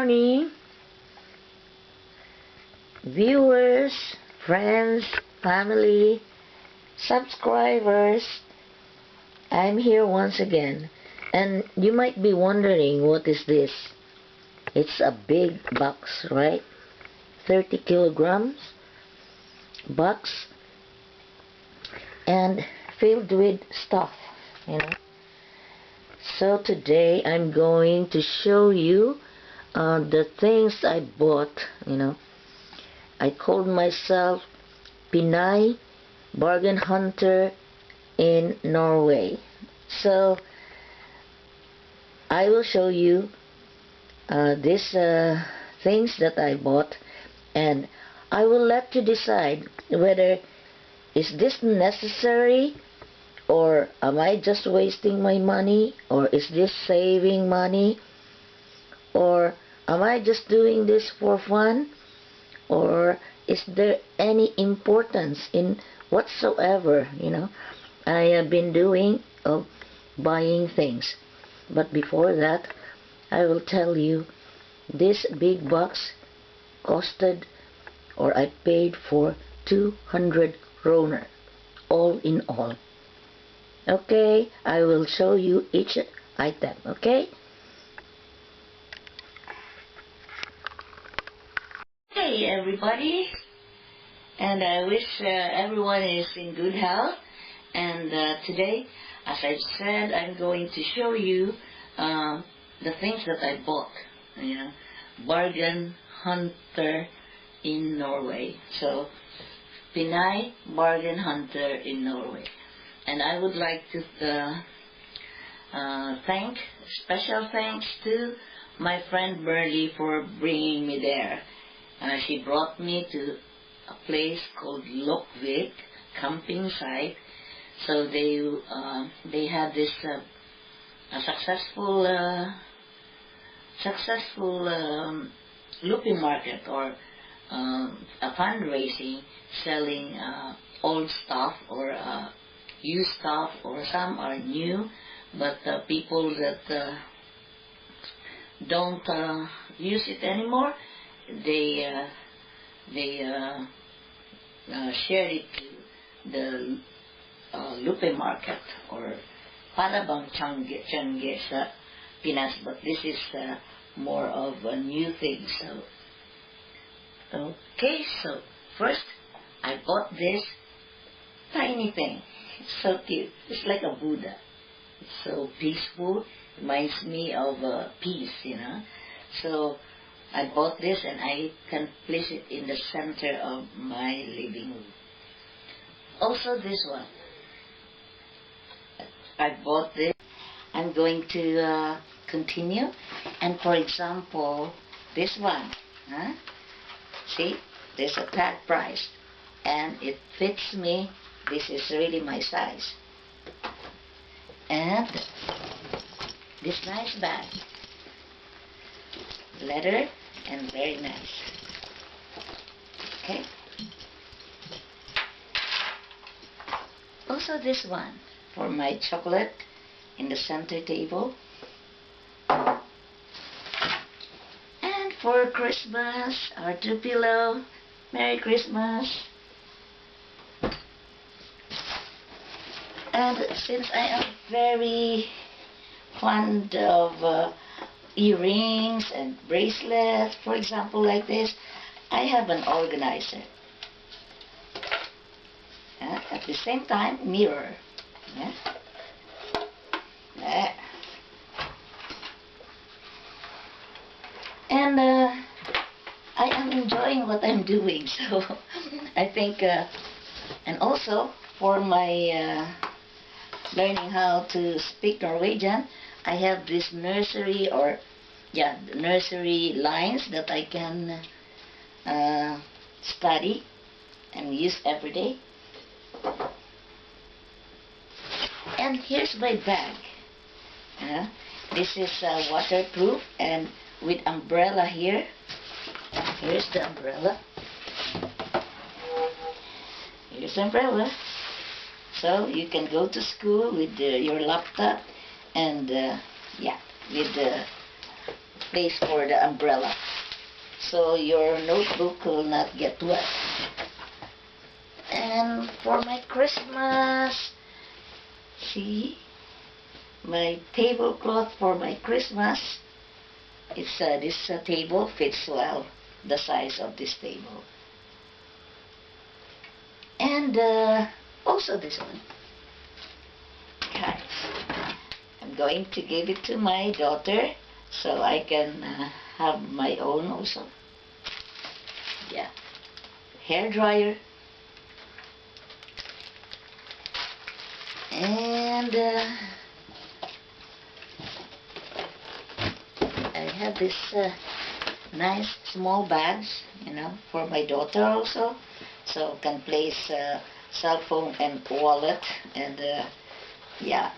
morning, viewers, friends, family, subscribers. I'm here once again, and you might be wondering, what is this? It's a big box, right? 30 kilograms box and filled with stuff. So today I'm going to show you the things I bought. I called myself Pinay bargain hunter in Norway. So I will show you these things that I bought, and I will let you decide whether is this necessary, or am I just wasting my money, or is this saving money, or am I just doing this for fun, or is there any importance in whatsoever I have been doing of buying things. But before that, I will tell you, this big box costed, or I paid for 200 kroner, all in all. Okay, I will show you each item, okay? Hey everybody, and I wish everyone is in good health. And today, as I said, I'm going to show you the things that I bought. Bargain hunter in Norway. So, Pinay bargain hunter in Norway. And I would like to special thanks to my friend Burley for bringing me there. She brought me to a place called Lokvik camping site. So they had this successful looping market, or a fundraising, selling old stuff or used stuff, or some are new, but people that don't use it anymore, they shared it to the lupe market, or para bang Tiangge sa Pinas, but this is more of a new thing. So first I bought this tiny thing. It's so cute. It's like a Buddha. It's so peaceful. Reminds me of peace. So I bought this, and I can place it in the center of my living room. Also this one. I bought this. I'm going to continue. And for example, this one. See? There's a tag price. And it fits me. This is really my size. And this nice bag. Leather and very nice. Okay. Also this one for my chocolate in the center table. And for Christmas, our two pillow. Merry Christmas. And since I am very fond of earrings and bracelets, for example, like this, I have an organizer. At the same time, mirror. And I am enjoying what I'm doing, so I think, and also for my learning how to speak Norwegian, I have this nursery, or nursery lines that I can study and use every day. And here's my bag. This is waterproof and with umbrella here. Here's the umbrella. Here's the umbrella. So you can go to school with your laptop and with place for the umbrella, so your notebook will not get wet. And for my Christmas, see, my tablecloth for my Christmas, it's this table fits well the size of this table. And also this one. Guys, I'm going to give it to my daughter so I can have my own also. Yeah. Hair dryer. And I have this nice small bags, for my daughter also, so can place cell phone and wallet and yeah,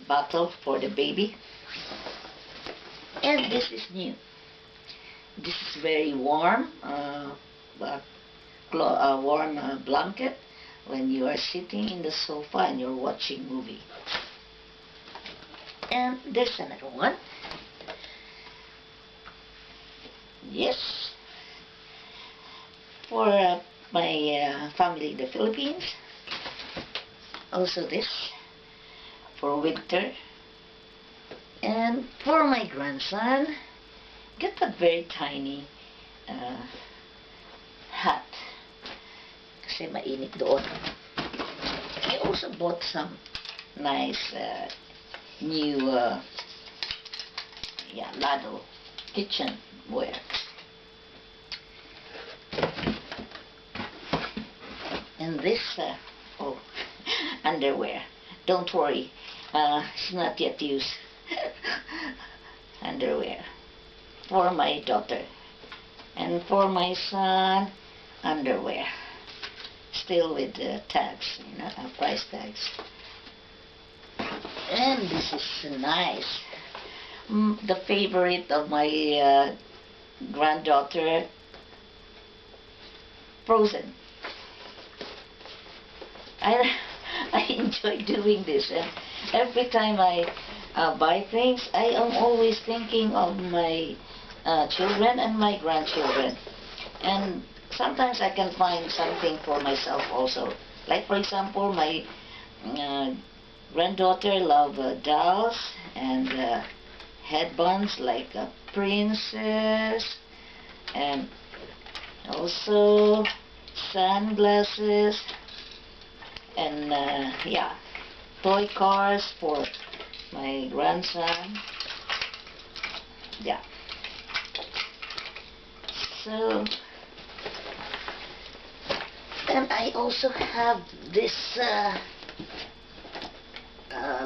bottle for the baby. And this is new. This is very warm, warm blanket when you are sitting in the sofa and you're watching movie. And there's another one. Yes, for my family in the Philippines. Also this for winter. And for my grandson, get a very tiny hat kasi mainit doon. I also bought some nice new ladle kitchenware. And this underwear, don't worry, it's not yet used. Underwear for my daughter, and for my son, underwear still with the tags, price tags. And this is nice, the favorite of my granddaughter, Frozen. I enjoy doing this, and every time I buy things, I am always thinking of my children and my grandchildren. And sometimes I can find something for myself also. Like for example, my granddaughter loves dolls and headbands like a princess, and also sunglasses, and toy cars for my grandson. Yeah. So, and I also have this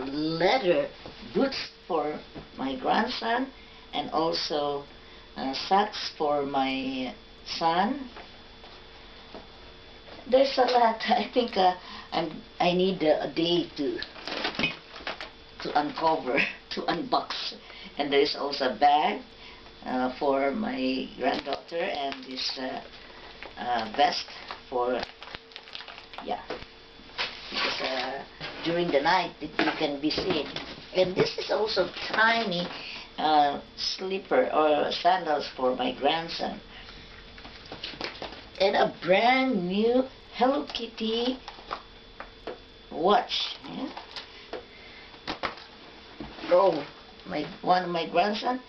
leather boots for my grandson, and also socks for my son. There's a lot. I think I need a day to uncover, to unbox. And there is also a bag for my granddaughter, and this vest for, because during the night you can be seen. And this is also tiny slipper or sandals for my grandson. And a brand new Hello Kitty watch. Yeah? Oh, one of my grandson,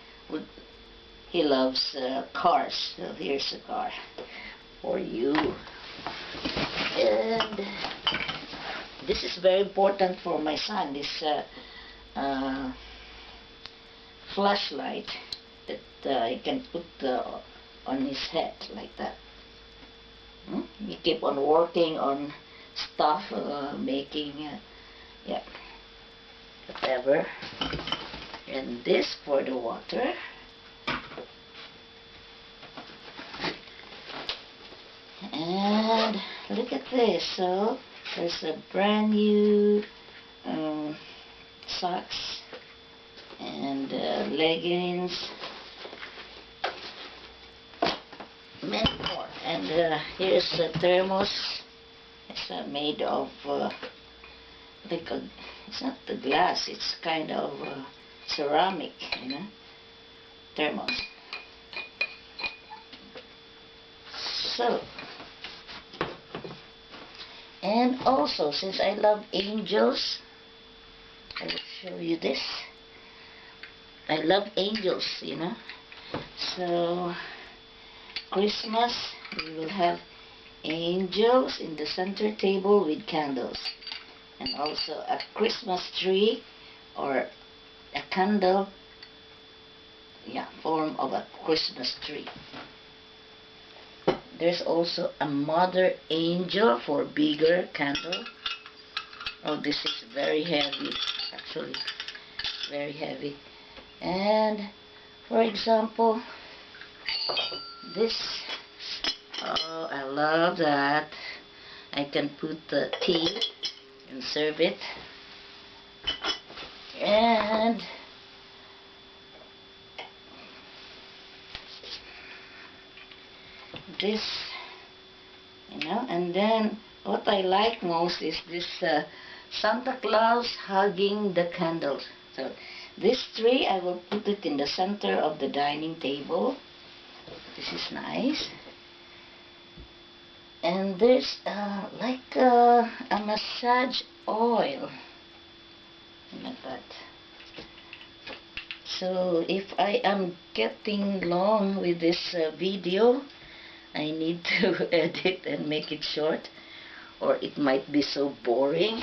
he loves cars. So here's a car for you. And this is very important for my son. This flashlight that he can put on his head like that. You keep on working on stuff, making, whatever. And this for the water. And look at this. So there's a brand new socks and leggings. Many more. And here's a thermos. It's made of it's not the glass, it's kind of ceramic, thermos. So, and also, since I love angels, I will show you this. I love angels, you know. So, Christmas, we will have angels in the center table with candles. And also a Christmas tree or a candle, yeah, form of a Christmas tree. There's also a mother angel for bigger candle. Oh, this is very heavy, actually, very heavy. And for example, this, oh, I love that. I can put the tea and serve it. And this, you know, and then what I like most is this Santa Claus hugging the candles. So this tree, I will put it in the center of the dining table. This is nice. And there's like a massage oil, like that. So if I am getting long with this video, I need to edit and make it short, or it might be so boring.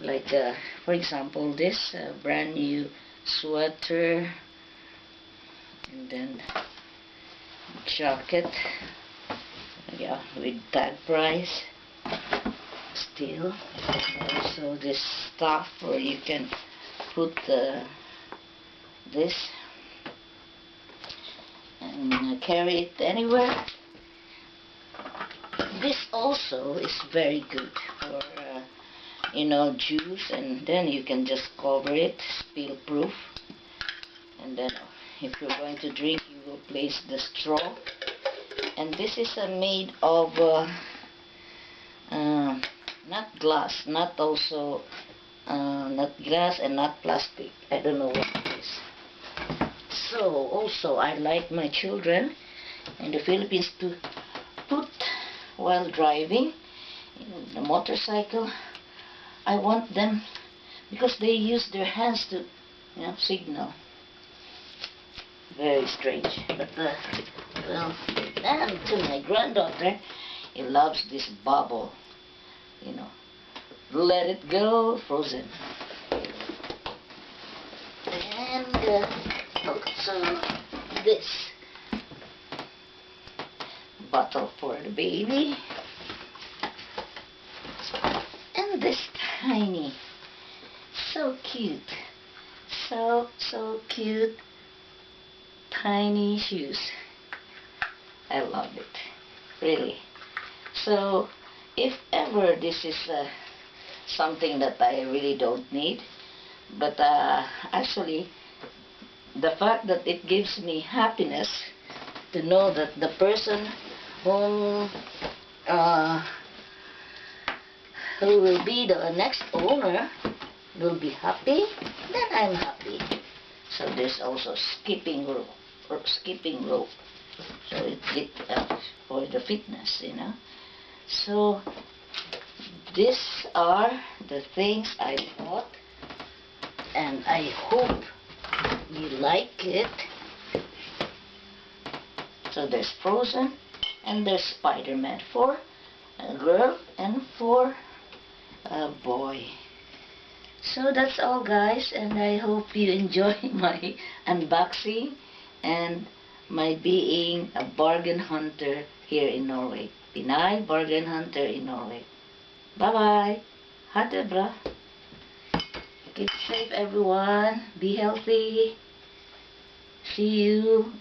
Like for example, this brand new sweater, and then jacket, yeah, with tag price still. Also this stuff where you can put this and carry it anywhere. This also is very good for you know, juice, and then you can just cover it, spill proof, and then if you're going to drink, you will place the straw. And this is made of not glass, not also not glass and not plastic. I don't know what it is. So also I like my children in the Philippines to put while driving in the motorcycle. I want them, because they use their hands to, you know, signal. Very strange, but well, and to my granddaughter, he loves this bubble, you know, let it go, frozen. And also this bottle for the baby, and this tiny, so cute, so cute, tiny shoes. I love it, really. So if ever this is something that I really don't need, but actually the fact that it gives me happiness to know that the person whom who will be the next owner will be happy, then I'm happy. So there's also skipping rope, so it for the fitness, you know. So these are the things I bought, and I hope you like it. So there's Frozen, and there's Spider-Man for a girl and for a boy. So that's all, guys, and I hope you enjoy my unboxing and my being a bargain hunter here in Norway. Pinay, bargain hunter in Norway. Bye-bye. Ha det bra. Keep safe, everyone. Be healthy. See you